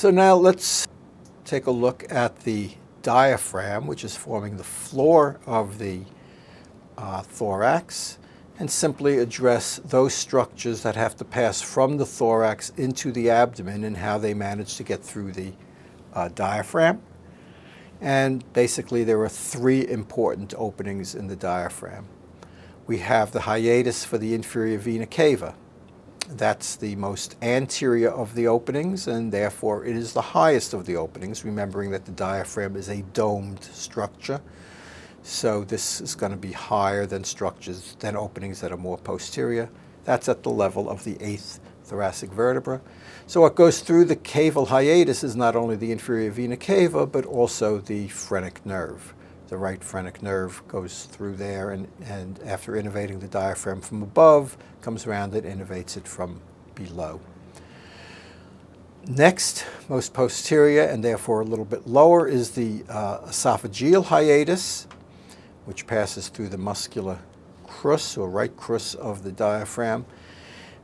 So now let's take a look at the diaphragm, which is forming the floor of the thorax, and simply address those structures that have to pass from the thorax into the abdomen and how they manage to get through the diaphragm. And basically there are three important openings in the diaphragm. We have the hiatus for the inferior vena cava. That's the most anterior of the openings, and therefore it is the highest of the openings, remembering that the diaphragm is a domed structure. So this is going to be higher than openings that are more posterior. That's at the level of the 8th thoracic vertebra. So what goes through the caval hiatus is not only the inferior vena cava, but also the phrenic nerve. The right phrenic nerve goes through there, and after innervating the diaphragm from above, comes around and innervates it from below. Next, most posterior and therefore a little bit lower, is the esophageal hiatus, which passes through the muscular crus or right crus of the diaphragm.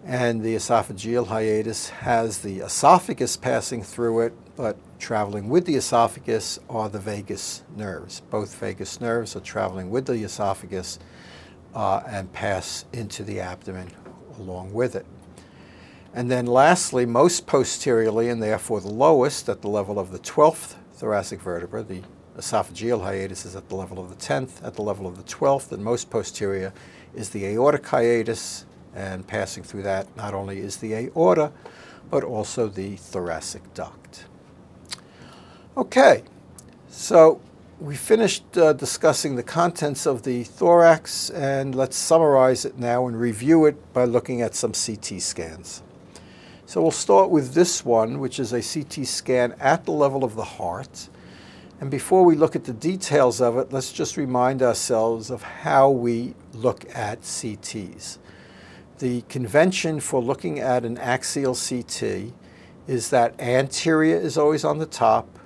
And the esophageal hiatus has the esophagus passing through it, but traveling with the esophagus are the vagus nerves. Both vagus nerves are traveling with the esophagus and pass into the abdomen along with it. And then lastly, most posteriorly, and therefore the lowest, at the level of the 12th thoracic vertebra, the esophageal hiatus is at the level of the 10th, at the level of the 12th, and most posterior is the aortic hiatus, and passing through that not only is the aorta, but also the thoracic duct. Okay, so we finished discussing the contents of the thorax, and let's summarize it now and review it by looking at some CT scans. So we'll start with this one, which is a CT scan at the level of the heart. And before we look at the details of it, let's just remind ourselves of how we look at CTs. The convention for looking at an axial CT is that anterior is always on the top,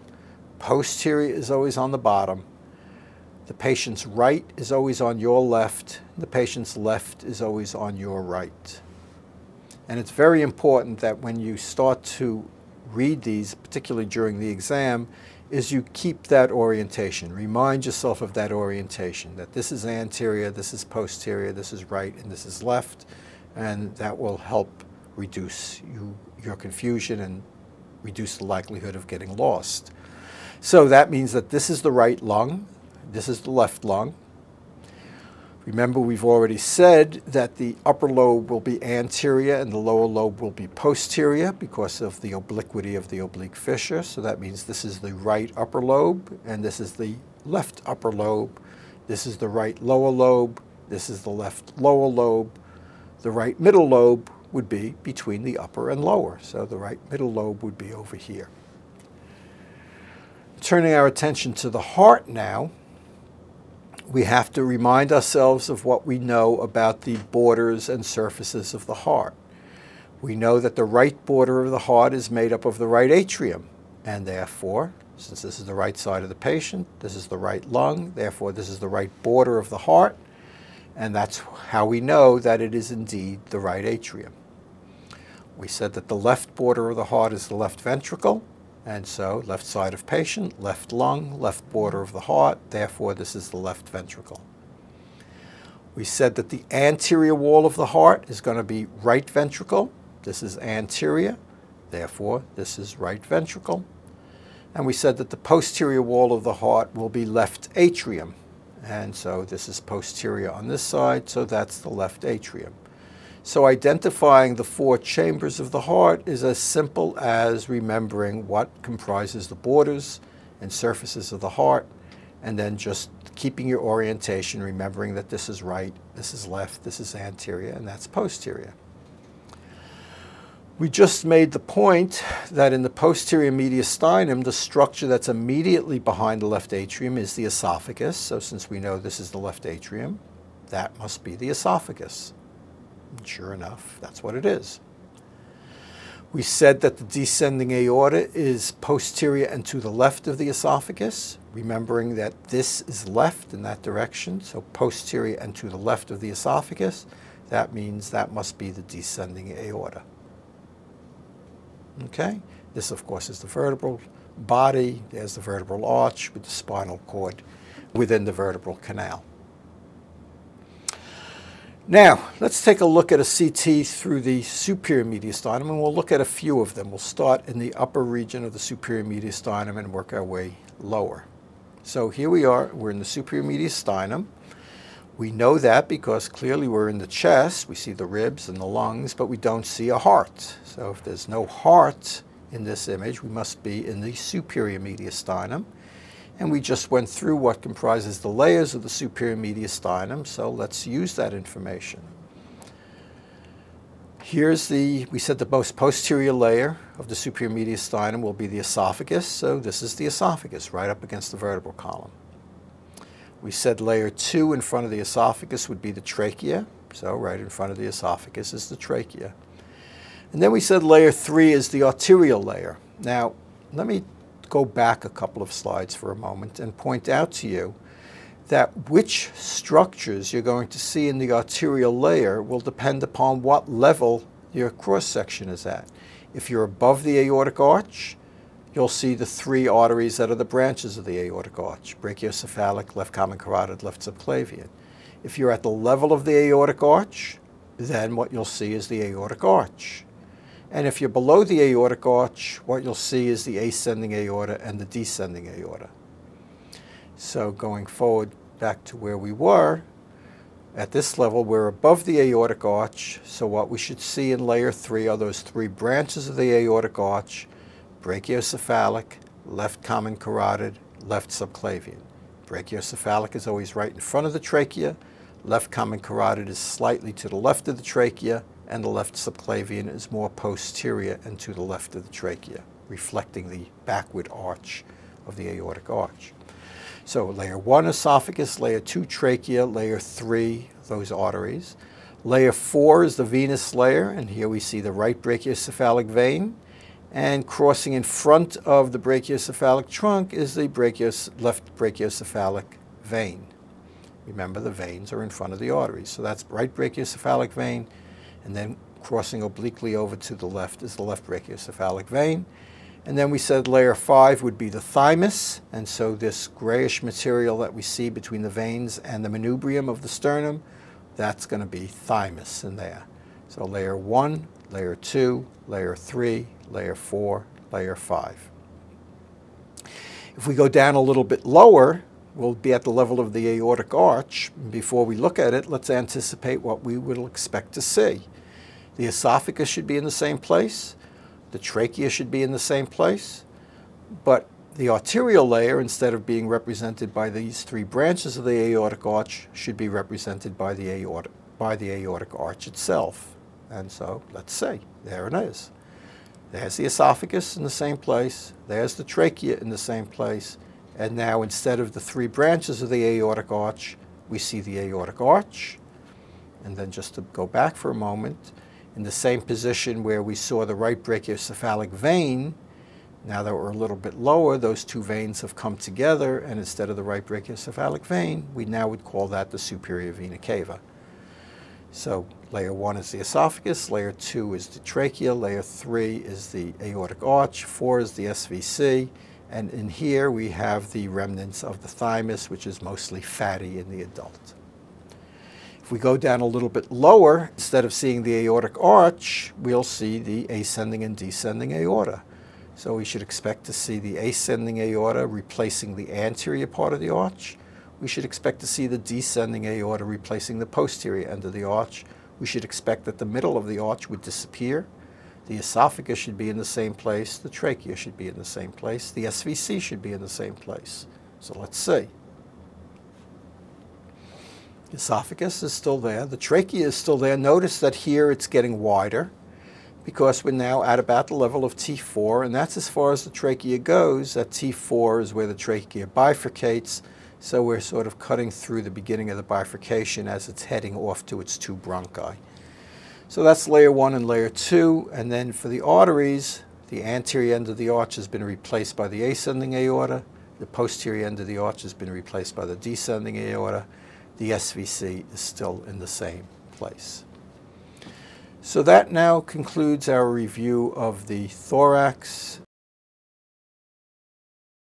posterior is always on the bottom, the patient's right is always on your left, the patient's left is always on your right. And it's very important that when you start to read these, particularly during the exam, is you keep that orientation. Remind yourself of that orientation, that this is anterior, this is posterior, this is right, and this is left, and that will help reduce your confusion and reduce the likelihood of getting lost. So that means that this is the right lung, this is the left lung. Remember, we've already said that the upper lobe will be anterior and the lower lobe will be posterior because of the obliquity of the oblique fissure. So that means this is the right upper lobe and this is the left upper lobe. This is the right lower lobe. This is the left lower lobe. The right middle lobe would be between the upper and lower. So the right middle lobe would be over here. Turning our attention to the heart now, we have to remind ourselves of what we know about the borders and surfaces of the heart. We know that the right border of the heart is made up of the right atrium, and therefore, since this is the right side of the patient, this is the right lung, therefore this is the right border of the heart, and that's how we know that it is indeed the right atrium. We said that the left border of the heart is the left ventricle, and so left side of patient, left lung, left border of the heart, therefore this is the left ventricle. We said that the anterior wall of the heart is going to be right ventricle. This is anterior, therefore this is right ventricle. And we said that the posterior wall of the heart will be left atrium. And so this is posterior on this side, so that's the left atrium. So identifying the four chambers of the heart is as simple as remembering what comprises the borders and surfaces of the heart, and then just keeping your orientation, remembering that this is right, this is left, this is anterior, and that's posterior. We just made the point that in the posterior mediastinum, the structure that's immediately behind the left atrium is the esophagus. So since we know this is the left atrium, that must be the esophagus. And sure enough, that's what it is. We said that the descending aorta is posterior and to the left of the esophagus, remembering that this is left in that direction, so posterior and to the left of the esophagus. That means that must be the descending aorta. Okay? This, of course, is the vertebral body. There's the vertebral arch with the spinal cord within the vertebral canal. Now, let's take a look at a CT through the superior mediastinum, and we'll look at a few of them. We'll start in the upper region of the superior mediastinum and work our way lower. So here we are. We're in the superior mediastinum. We know that because clearly we're in the chest. We see the ribs and the lungs, but we don't see a heart. So if there's no heart in this image, we must be in the superior mediastinum. And we just went through what comprises the layers of the superior mediastinum, so let's use that information. We said the most posterior layer of the superior mediastinum will be the esophagus, so this is the esophagus right up against the vertebral column. We said layer 2 in front of the esophagus would be the trachea, so right in front of the esophagus is the trachea. And then we said layer 3 is the arterial layer. Now, let me go back a couple of slides for a moment and point out to you that which structures you're going to see in the arterial layer will depend upon what level your cross-section is at. If you're above the aortic arch, you'll see the 3 arteries that are the branches of the aortic arch: brachiocephalic, left common carotid, left subclavian. If you're at the level of the aortic arch, then what you'll see is the aortic arch. And if you're below the aortic arch, what you'll see is the ascending aorta and the descending aorta. So going forward back to where we were, at this level we're above the aortic arch, so what we should see in layer 3 are those 3 branches of the aortic arch: brachiocephalic, left common carotid, left subclavian. Brachiocephalic is always right in front of the trachea, left common carotid is slightly to the left of the trachea, and the left subclavian is more posterior and to the left of the trachea, reflecting the backward arch of the aortic arch. So layer 1, esophagus; layer 2, trachea; layer 3, those arteries. Layer 4 is the venous layer, and here we see the right brachiocephalic vein, and crossing in front of the brachiocephalic trunk is the left brachiocephalic vein. Remember, the veins are in front of the arteries, so that's right brachiocephalic vein, and then crossing obliquely over to the left is the left brachiocephalic vein. And then we said layer 5 would be the thymus, and so this grayish material that we see between the veins and the manubrium of the sternum, that's going to be thymus in there. So layer 1, layer 2, layer 3, layer 4, layer 5. If we go down a little bit lower, we'll be at the level of the aortic arch. Before we look at it, let's anticipate what we will expect to see. The esophagus should be in the same place. The trachea should be in the same place. But the arterial layer, instead of being represented by these 3 branches of the aortic arch, should be represented by the aortic arch itself. And so, let's see. There it is. There's the esophagus in the same place. There's the trachea in the same place. And now, instead of the 3 branches of the aortic arch, we see the aortic arch. And then just to go back for a moment, in the same position where we saw the right brachiocephalic vein, now that we're a little bit lower, those 2 veins have come together, and instead of the right brachiocephalic vein, we now would call that the superior vena cava. So layer 1 is the esophagus, layer 2 is the trachea, layer 3 is the aortic arch, 4 is the SVC, and in here we have the remnants of the thymus, which is mostly fatty in the adult. If we go down a little bit lower, instead of seeing the aortic arch, we'll see the ascending and descending aorta. So we should expect to see the ascending aorta replacing the anterior part of the arch. We should expect to see the descending aorta replacing the posterior end of the arch. We should expect that the middle of the arch would disappear. The esophagus should be in the same place. The trachea should be in the same place. The SVC should be in the same place. So let's see. The esophagus is still there. The trachea is still there. Notice that here it's getting wider because we're now at about the level of T4, and that's as far as the trachea goes. At T4 is where the trachea bifurcates, so we're sort of cutting through the beginning of the bifurcation as it's heading off to its 2 bronchi. So that's layer 1 and layer 2, and then for the arteries, the anterior end of the arch has been replaced by the ascending aorta, the posterior end of the arch has been replaced by the descending aorta, the SVC is still in the same place. So that now concludes our review of the thorax